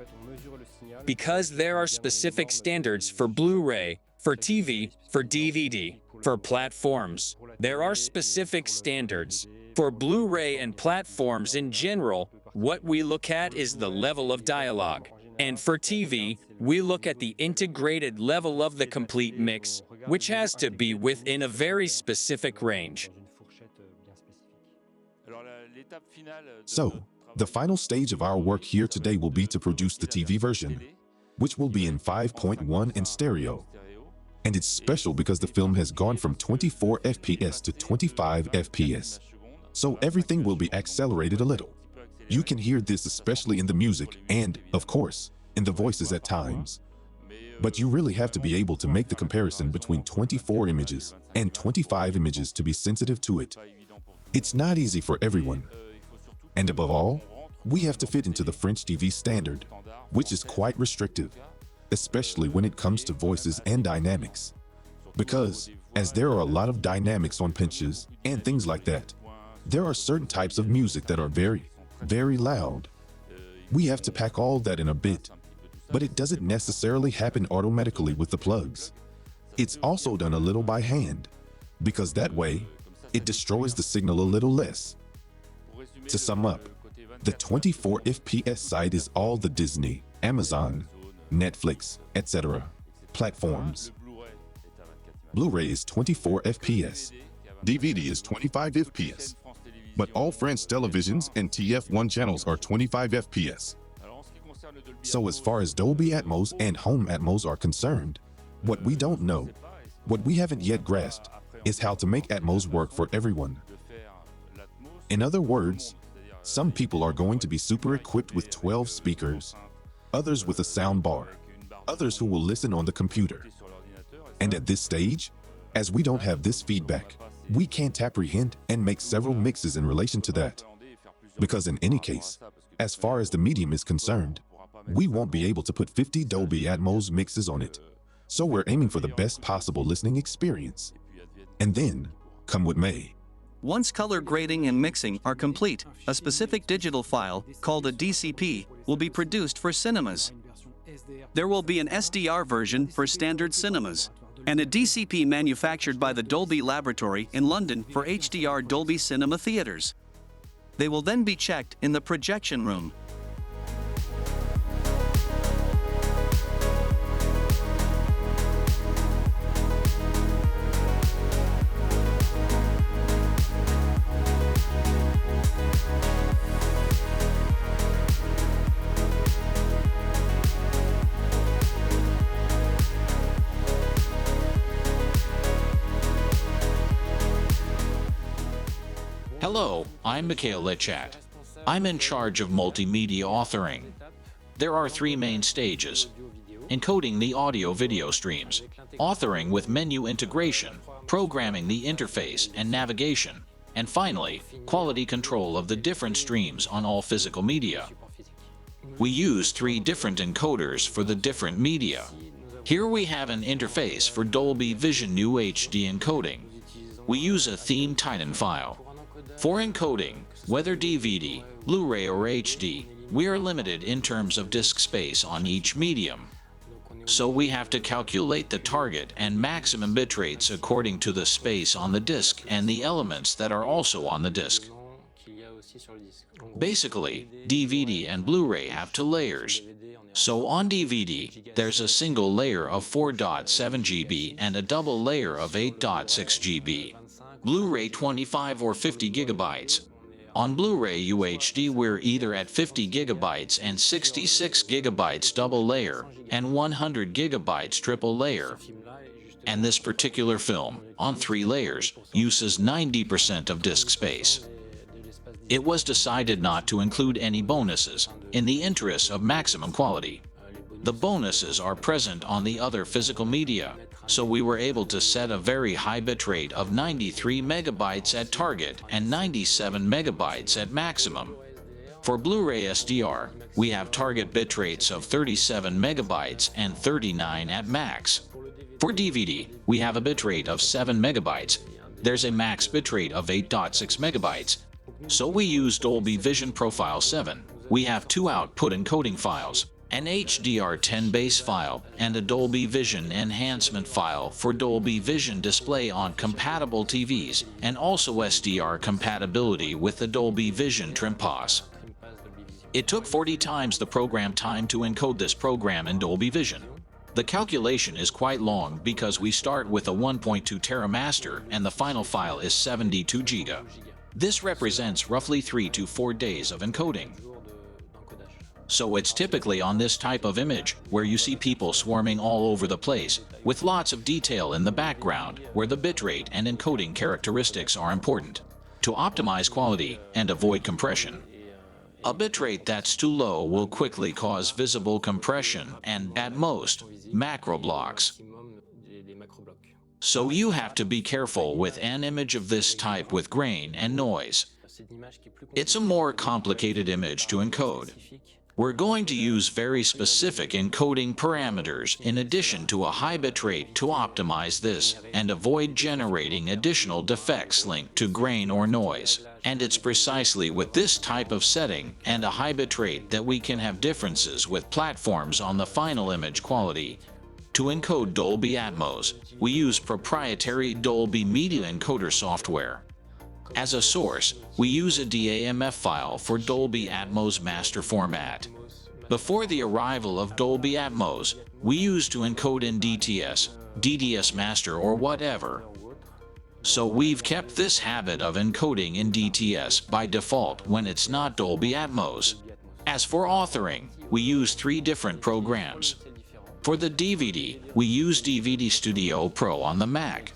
Because there are specific standards for Blu-ray, for TV, for DVD, for platforms. There are specific standards. For Blu-ray and platforms in general, what we look at is the level of dialogue. And for TV, we look at the integrated level of the complete mix, which has to be within a very specific range. So, the final stage of our work here today will be to produce the TV version, which will be in 5.1 in stereo. And it's special because the film has gone from 24 FPS to 25 FPS. So everything will be accelerated a little. You can hear this especially in the music and, of course, in the voices at times. But you really have to be able to make the comparison between 24 images and 25 images to be sensitive to it. It's not easy for everyone. And above all, we have to fit into the French TV standard, which is quite restrictive, especially when it comes to voices and dynamics. Because, as there are a lot of dynamics on pitches and things like that, there are certain types of music that are very, very loud. We have to pack all that in a bit, but it doesn't necessarily happen automatically with the plugs. It's also done a little by hand, because that way, it destroys the signal a little less. To sum up, the 24 FPS side is all the Disney, Amazon, Netflix, etc. platforms. Blu-ray is 24 FPS. DVD is 25 FPS. But all French televisions and TF1 channels are 25 FPS. So as far as Dolby Atmos and Home Atmos are concerned, what we don't know, what we haven't yet grasped, is how to make Atmos work for everyone. In other words, some people are going to be super equipped with 12 speakers, others with a sound bar, others who will listen on the computer. And at this stage, as we don't have this feedback, we can't apprehend and make several mixes in relation to that. Because in any case, as far as the medium is concerned, we won't be able to put 50 Dolby Atmos mixes on it. So we're aiming for the best possible listening experience. And then, come what may. Once color grading and mixing are complete, a specific digital file, called a DCP, will be produced for cinemas. There will be an SDR version for standard cinemas, and a DCP manufactured by the Dolby Laboratory in London for HDR Dolby Cinema theaters. They will then be checked in the projection room. Hello, I'm Mikhail Lechat. I'm in charge of multimedia authoring. There are three main stages: encoding the audio-video streams, authoring with menu integration, programming the interface and navigation, and finally, quality control of the different streams on all physical media. We use three different encoders for the different media. Here we have an interface for Dolby Vision UHD encoding. We use a theme Titan file. For encoding, whether DVD, Blu-ray or HD, we are limited in terms of disk space on each medium. So we have to calculate the target and maximum bit rates according to the space on the disk and the elements that are also on the disk. Basically, DVD and Blu-ray have two layers. So on DVD, there's a single layer of 4.7 GB and a double layer of 8.6 GB. Blu-ray 25 or 50 gigabytes. On Blu-ray UHD we're either at 50 gigabytes and 66 gigabytes double layer and 100 gigabytes triple layer. and this particular film, on 3 layers, uses 90% of disk space. It was decided not to include any bonuses, in the interest of maximum quality. The bonuses are present on the other physical media, so we were able to set a very high bitrate of 93 megabytes at target and 97 megabytes at maximum. For Blu-ray SDR, we have target bitrates of 37 megabytes and 39 at max. For DVD, we have a bitrate of 7 megabytes. There's a max bitrate of 8.6 megabytes. So we use Dolby Vision Profile 7. We have 2 output encoding files, an HDR10 base file, and a Dolby Vision enhancement file for Dolby Vision display on compatible TVs, and also SDR compatibility with the Dolby Vision Trim Pass. It took 40 times the program time to encode this program in Dolby Vision. The calculation is quite long because we start with a 1.2 tera master and the final file is 72 GB. This represents roughly 3 to 4 days of encoding. So it's typically on this type of image, where you see people swarming all over the place, with lots of detail in the background, where the bitrate and encoding characteristics are important, to optimize quality and avoid compression. A bitrate that's too low will quickly cause visible compression and, at most, macro blocks. So you have to be careful with an image of this type with grain and noise. It's a more complicated image to encode. We're going to use very specific encoding parameters in addition to a high bitrate to optimize this and avoid generating additional defects linked to grain or noise. And it's precisely with this type of setting and a high bitrate that we can have differences with platforms on the final image quality. To encode Dolby Atmos, we use proprietary Dolby Media Encoder software. As a source, we use a DAMF file for Dolby Atmos master format. Before the arrival of Dolby Atmos, we used to encode in DTS, DDS master or whatever. So we've kept this habit of encoding in DTS by default when it's not Dolby Atmos. As for authoring, we use 3 different programs. For the DVD, we use DVD Studio Pro on the Mac.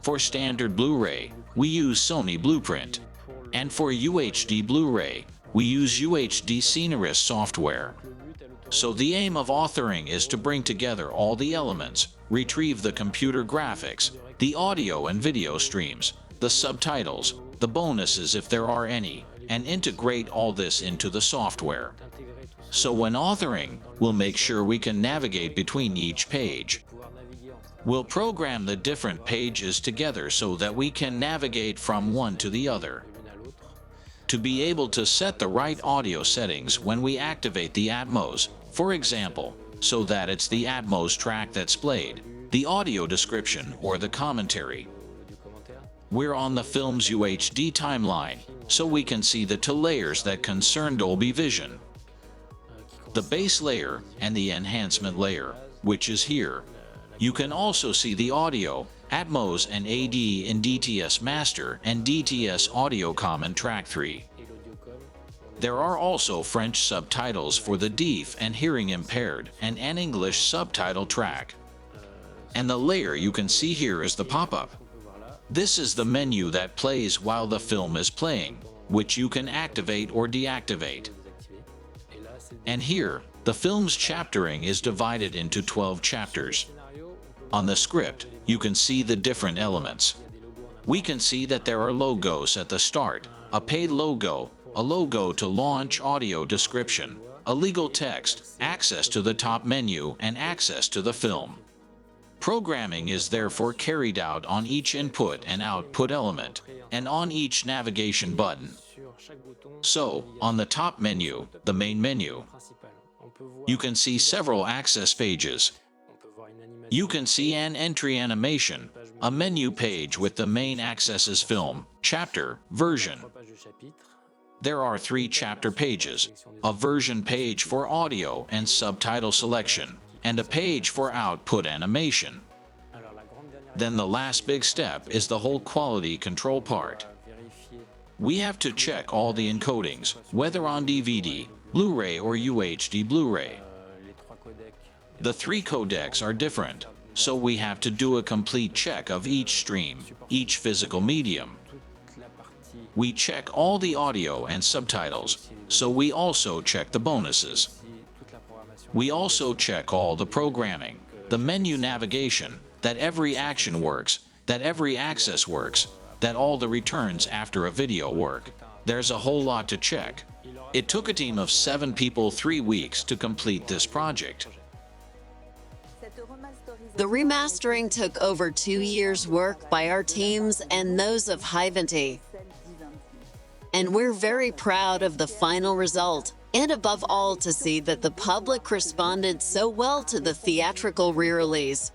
For standard Blu-ray, we use Sony Blueprint. And for UHD Blu-ray, we use UHD Scenaris software. So the aim of authoring is to bring together all the elements, retrieve the computer graphics, the audio and video streams, the subtitles, the bonuses if there are any, and integrate all this into the software. So when authoring, we'll make sure we can navigate between each page. We'll program the different pages together so that we can navigate from one to the other. To be able to set the right audio settings when we activate the Atmos, for example, so that it's the Atmos track that's played, the audio description or the commentary. We're on the film's UHD timeline, so we can see the 2 layers that concern Dolby Vision. The base layer and the enhancement layer, which is here. You can also see the audio, Atmos and AD in DTS Master and DTS Audiocom in Track 3. There are also French subtitles for the deaf and hearing impaired and an English subtitle track. And the layer you can see here is the pop-up. This is the menu that plays while the film is playing, which you can activate or deactivate. And here, the film's chaptering is divided into 12 chapters. On the script, you can see the different elements. We can see that there are logos at the start, a paid logo, a logo to launch audio description, a legal text, access to the top menu, and access to the film. Programming is therefore carried out on each input and output element, and on each navigation button. So, on the top menu, the main menu, you can see several access pages. You can see an entry animation, a menu page with the main accesses film, chapter, version. There are 3 chapter pages, a version page for audio and subtitle selection, and a page for output animation. Then the last big step is the whole quality control part. We have to check all the encodings, whether on DVD, Blu-ray or UHD Blu-ray. The 3 codecs are different. so we have to do a complete check of each stream, each physical medium. We check all the audio and subtitles, so we also check the bonuses. We also check all the programming, the menu navigation, that every action works, that every access works, that all the returns after a video work. There's a whole lot to check. It took a team of 7 people 3 weeks to complete this project. The remastering took over 2 years' work by our teams and those of Hiventy. And we're very proud of the final result, and above all to see that the public responded so well to the theatrical re-release.